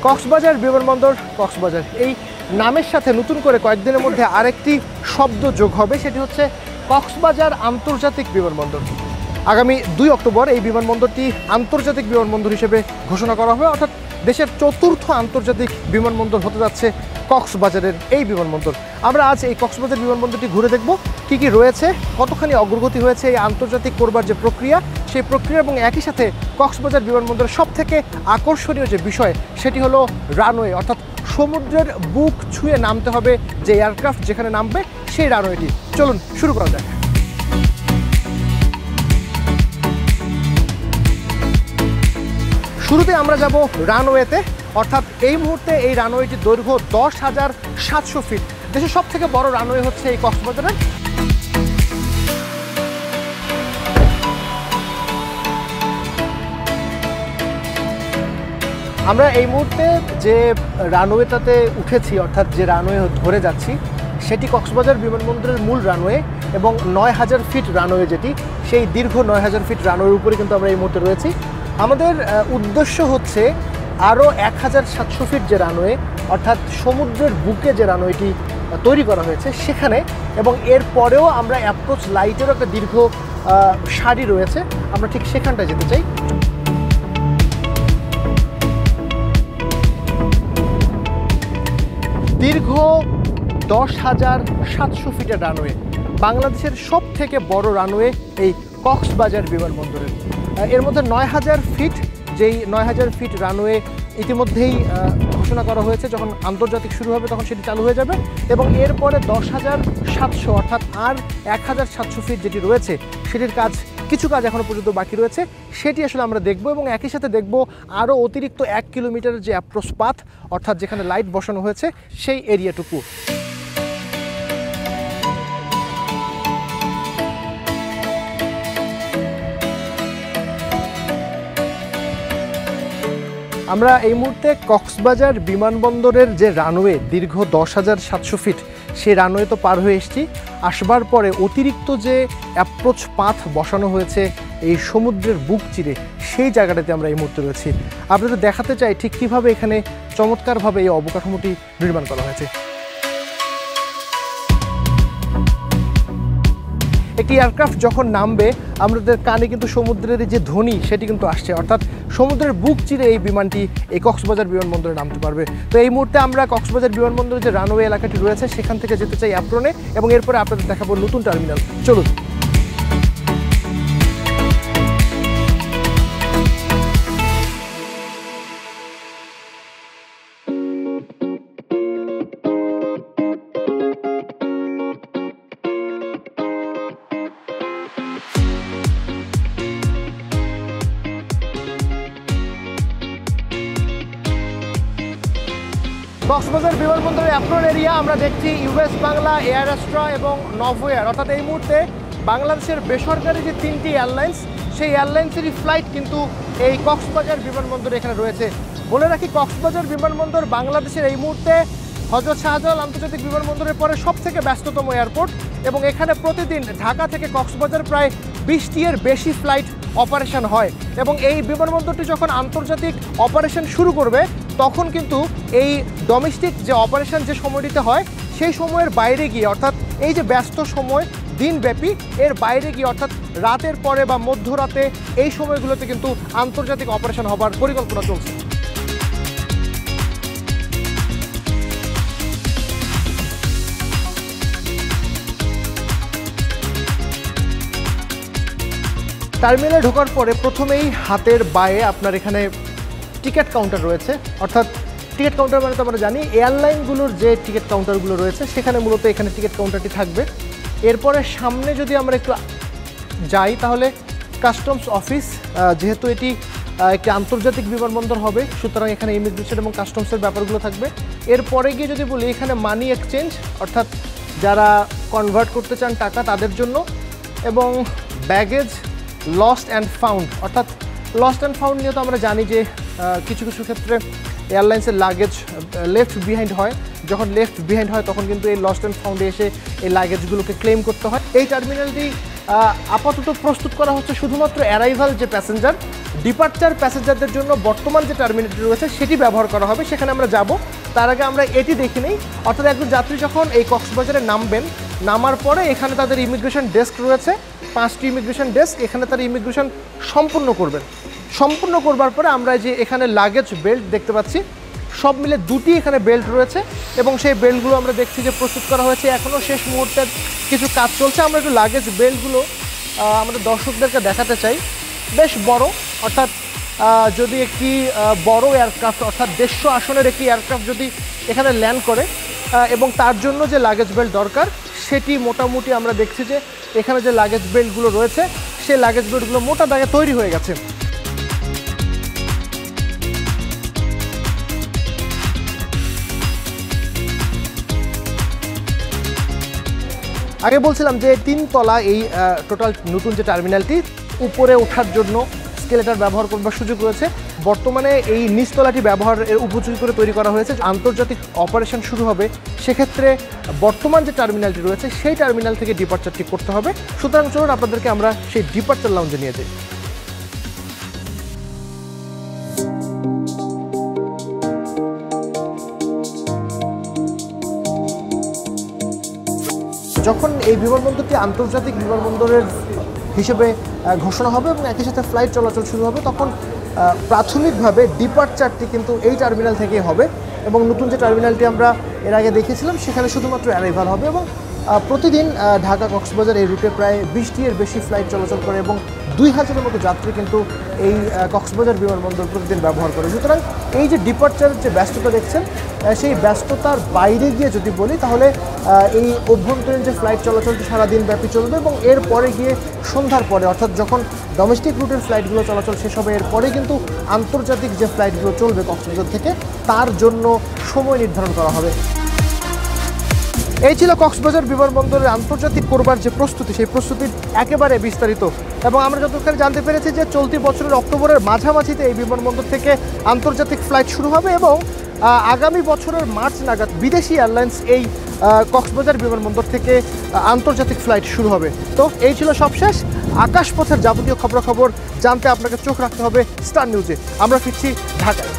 কক্সবাজার বিমানবন্দর কক্সবাজার এই নামের সাথে নতুন করে কয়েকদিনের মধ্যে আরেকটি শব্দ যোগ হবে, সেটি হচ্ছে কক্সবাজার আন্তর্জাতিক বিমানবন্দর। আগামী 2 অক্টোবর এই বিমানবন্দরটি আন্তর্জাতিক বিমানবন্দর হিসেবে ঘোষণা করা হবে, অর্থাৎ দেশের 4র্থ আন্তর্জাতিক বিমানবন্দর হতে যাচ্ছে কক্সবাজারের এই বিমানবন্দর। আমরা আজ এই কক্সবাজার বিমানবন্দরটি ঘুরে দেখব কী কী রয়েছে, কতখানি অগ্রগতি হয়েছে এই আন্তর্জাতিক করবার যে প্রক্রিয়া, সেই প্রক্রিয়া এবং একই সাথে কক্সবাজার বিমানবন্দরের সবথেকে আকর্ষণীয় যে বিষয় সেটি হলো রানওয়ে, অর্থাৎ সমুদ্রের বুক ছুঁয়ে নামতে হবে যে এয়ারক্রাফট যেখানে নামবে সেই রানওয়েটি। চলুন শুরু করা যাক। শুরুতে আমরা যাব রানওয়েতে, অর্থাৎ এই মুহূর্তে এই রানওয়েটির দৈর্ঘ্য 10,700 ফিট। দেশের সব থেকে বড় রানওয়ে হচ্ছে এই কক্সবাজারের। আমরা এই মুহূর্তে যে রানওয়েটাতে উঠেছি, অর্থাৎ যে রানওয়ে ধরে যাচ্ছি, সেটি কক্সবাজার বিমানবন্দরের মূল রানওয়ে এবং 9,000 ফিট রানওয়ে, যেটি সেই দীর্ঘ 9,000 ফিট রানওয়ের উপরে কিন্তু আমরা এই মুহূর্তে রয়েছি। আমাদের উদ্দেশ্য হচ্ছে আরও 1,700 ফিট যে রানওয়ে, অর্থাৎ সমুদ্রের বুকে যে রানওয়েটি তৈরি করা হয়েছে সেখানে, এবং এর পরেও আমরা অ্যাপ্রোচ লাইটেরও একটা দীর্ঘ সারি রয়েছে, আমরা ঠিক সেখানটায় যেতে চাই। দীর্ঘ 10,700 ফিটের রানওয়ে, বাংলাদেশের সব থেকে বড় রানওয়ে এই কক্সবাজার বিমানবন্দরের। এর মধ্যে 9,000 ফিট, যেই 9,000 ফিট রানওয়ে ইতিমধ্যেই ঘোষণা করা হয়েছে, যখন আন্তর্জাতিক শুরু হবে তখন সেটি চালু হয়ে যাবে, এবং এরপরে 10,700 অর্থাৎ আর 1,700 ফিট যেটি রয়েছে সেটির কিছু কাজ এখনও পর্যন্ত বাকি রয়েছে, সেটি আসলে আমরা দেখব, এবং একই সাথে দেখব আরও অতিরিক্ত 1 কিলোমিটারের যে অ্যাপ্রোচ পাথ, অর্থাৎ যেখানে লাইট বসানো হয়েছে সেই এরিয়াটুকু। আমরা এই মুহূর্তে কক্সবাজার বিমানবন্দরের যে রানওয়ে দীর্ঘ 10,700 ফিট, সেই রানওয়ে তো পার হয়ে এসেছি। আসবার পরে অতিরিক্ত যে অ্যাপ্রোচ পাথ বসানো হয়েছে এই সমুদ্রের বুক চিরে, সেই জায়গাটাতে আমরা এই মুহূর্তে রয়েছি। আপনাদের দেখাতে চাই ঠিক কীভাবে এখানে চমৎকারভাবে এই অবকাঠামোটি নির্মাণ করা হয়েছে। একটি এয়ারক্রাফট যখন নামবে আমাদের কানে কিন্তু সমুদ্রের যে ধ্বনি সেটি কিন্তু আসছে, অর্থাৎ সমুদ্রের বুক চিরে এই বিমানটি এই কক্সবাজার বিমানবন্দরে নামতে পারবে। তো এই মুহূর্তে আমরা কক্সবাজার বিমানবন্দরের যে রানওয়ে এলাকাটি রয়েছে সেখান থেকে যেতে চাই অ্যাপ্রনে, এবং এরপরে আপনাদের দেখাবো নতুন টার্মিনাল। চলুন। কক্সবাজার বিমানবন্দরের অ্যাপ্রন এরিয়া আমরা দেখছি ইউএস বাংলা, এয়ার অ্যাস্ট্রা এবং নভোএয়ার, অর্থাৎ এই মুহূর্তে বাংলাদেশের বেসরকারি যে 3টি এয়ারলাইন্স, সেই এয়ারলাইন্সেরই ফ্লাইট কিন্তু এই কক্সবাজার বিমানবন্দরে এখানে রয়েছে। বলে রাখি, কক্সবাজার বিমানবন্দর বাংলাদেশের এই মুহূর্তে হযরত শাহজালাল আন্তর্জাতিক বিমানবন্দরের পরে সবথেকে ব্যস্ততম এয়ারপোর্ট, এবং এখানে প্রতিদিন ঢাকা থেকে কক্সবাজার প্রায় 20টির বেশি ফ্লাইট অপারেশন হয়, এবং এই বিমানবন্দরটি যখন আন্তর্জাতিক অপারেশন শুরু করবে তখন কিন্তু এই ডোমেস্টিক যে অপারেশন যে সময়টিতে হয় সেই সময়ের বাইরে গিয়ে, অর্থাৎ এই যে ব্যস্ত সময় দিনব্যাপী, এর বাইরে গিয়ে অর্থাৎ রাতের পরে বা মধ্যরাতে এই সময়গুলোতে কিন্তু আন্তর্জাতিক অপারেশন হবার পরিকল্পনা চলছে। টার্মিনালে ঢোকার পরে প্রথমেই হাতের বায়ে আপনার এখানে টিকিট কাউন্টার রয়েছে, অর্থাৎ টিকিট কাউন্টার মানে তো আমরা জানি এয়ারলাইনগুলোর যে টিকিট কাউন্টারগুলো রয়েছে সেখানে মূলত এখানে টিকিট কাউন্টারটি থাকবে। এরপরে সামনে যদি আমরা একটু যাই তাহলে কাস্টমস অফিস, যেহেতু এটি একটি আন্তর্জাতিক বিমানবন্দর হবে সুতরাং এখানে ইমিগ্রেশন এবং কাস্টমসের ব্যাপারগুলো থাকবে। এরপরে গিয়ে যদি বলি এখানে মানি এক্সচেঞ্জ, অর্থাৎ যারা কনভার্ট করতে চান টাকা তাদের জন্য, এবং ব্যাগেজ লস্ট অ্যান্ড ফাউন্ড, অর্থাৎ লস্ট অ্যান্ড ফাউন্ড নিয়ে তো আমরা জানি যে কিছু কিছু ক্ষেত্রে এয়ারলাইন্সের লাগেজ লেফট বিহাইন্ড হয়, যখন লেফট বিহাইন্ড হয় তখন কিন্তু এই লস্ট অ্যান্ড ফাউন্ডে এসে এই লাগেজগুলোকে ক্লেম করতে হয়। এই টার্মিনালটি আপাতত প্রস্তুত করা হচ্ছে শুধুমাত্র অ্যারাইভাল যে প্যাসেঞ্জার, ডিপার্চার প্যাসেঞ্জারদের জন্য বর্তমান যে টার্মিনালটি রয়েছে সেটি ব্যবহার করা হবে, সেখানে আমরা যাব। তার আগে আমরা এটি দেখে নিই, অর্থাৎ একজন যাত্রী যখন এই কক্সবাজারে নামবেন, নামার পরে এখানে তাদের ইমিগ্রেশন ডেস্ক রয়েছে, 5টি ইমিগ্রেশন ডেস্ক, এখানে তারা ইমিগ্রেশন সম্পূর্ণ করবেন। সম্পূর্ণ করবার পরে আমরা যে এখানে লাগেজ বেল্ট দেখতে পাচ্ছি, সব মিলে 2টি এখানে বেল্ট রয়েছে এবং সেই বেল্টগুলো আমরা দেখছি যে প্রস্তুত করা হয়েছে, এখনও শেষ মুহূর্তের কিছু কাজ চলছে। আমরা একটু লাগেজ বেল্টগুলো আমাদের দর্শকদেরকে দেখাতে চাই। বেশ বড়, অর্থাৎ যদি একটি বড় এয়ারক্রাফট অর্থাৎ 150 আসনের একটি এয়ারক্রাফট যদি এখানে ল্যান্ড করে এবং তার জন্য যে লাগেজ বেল্ট দরকার সেটি মোটামুটি আমরা দেখছি যে এখানে যে লাগেজ বেল্টগুলো রয়েছে সেই লাগেজ বেল্টগুলো মোটা দাগে তৈরি হয়ে গেছে। আগে বলছিলাম যে 3 তলা এই টোটাল নতুন যে টার্মিনালটি, উপরে ওঠার জন্য স্কেলেটার ব্যবহার করবার সুযোগ রয়েছে। বর্তমানে এই নিচতলাটি ব্যবহারের উপযোগী করে তৈরি করা হয়েছে। আন্তর্জাতিক অপারেশন শুরু হবে, সেক্ষেত্রে বর্তমান যে টার্মিনালটি রয়েছে সেই টার্মিনাল থেকে ডিপার্চারটি করতে হবে। সুতরাং চলুন আপনাদেরকে আমরা সেই ডিপার্চার লাউঞ্জে নিয়ে যাই। যখন এই বিমানবন্দরটি আন্তর্জাতিক বিমানবন্দরের হিসেবে ঘোষণা হবে এবং একই সাথে ফ্লাইট চলাচল শুরু হবে, তখন প্রাথমিকভাবে ডিপার্চারটি কিন্তু এই টার্মিনাল থেকেই হবে এবং নতুন যে টার্মিনালটি আমরা এর আগে দেখেছিলাম সেখানে শুধুমাত্র অ্যারাইভাল হবে। এবং প্রতিদিন ঢাকা কক্সবাজার এই রুটে প্রায় 20টির বেশি ফ্লাইট চলাচল করে এবং 2000-এর মতো যাত্রী কিন্তু এই কক্সবাজার বিমানবন্দর প্রতিদিন ব্যবহার করে। সুতরাং এই যে ডিপার্চারের যে ব্যস্ততা দেখছেন, সেই ব্যস্ততার বাইরে গিয়ে যদি বলি তাহলে এই অভ্যন্তরীণ যে ফ্লাইট চলাচলটি সারাদিন ব্যাপী চলবে এবং এরপরে গিয়ে সন্ধ্যার পরে, অর্থাৎ যখন ডোমেস্টিক রুটের ফ্লাইটগুলো চলাচল শেষ হবে, এরপরে কিন্তু আন্তর্জাতিক যে ফ্লাইটগুলো চলবে কক্সবাজার থেকে তার জন্য সময় নির্ধারণ করা হবে। এই ছিল কক্সবাজার বিমানবন্দরের আন্তর্জাতিক করবার যে প্রস্তুতি, সেই প্রস্তুতির একেবারে বিস্তারিত। এবং আমরা যতক্ষণ জানতে পেরেছি যে চলতি বছরের অক্টোবরের মাঝামাঝিতে এই বিমানবন্দর থেকে আন্তর্জাতিক ফ্লাইট শুরু হবে এবং আগামী বছরের মার্চ নাগাদ বিদেশি এয়ারলাইন্স এই কক্সবাজার বিমানবন্দর থেকে আন্তর্জাতিক ফ্লাইট শুরু হবে। তো এই ছিল সবশেষ। আকাশপথের যাবতীয় খবরাখবর জানতে আপনাকে চোখ রাখতে হবে স্টার নিউজে। আমরা ফিরছি ঢাকায়।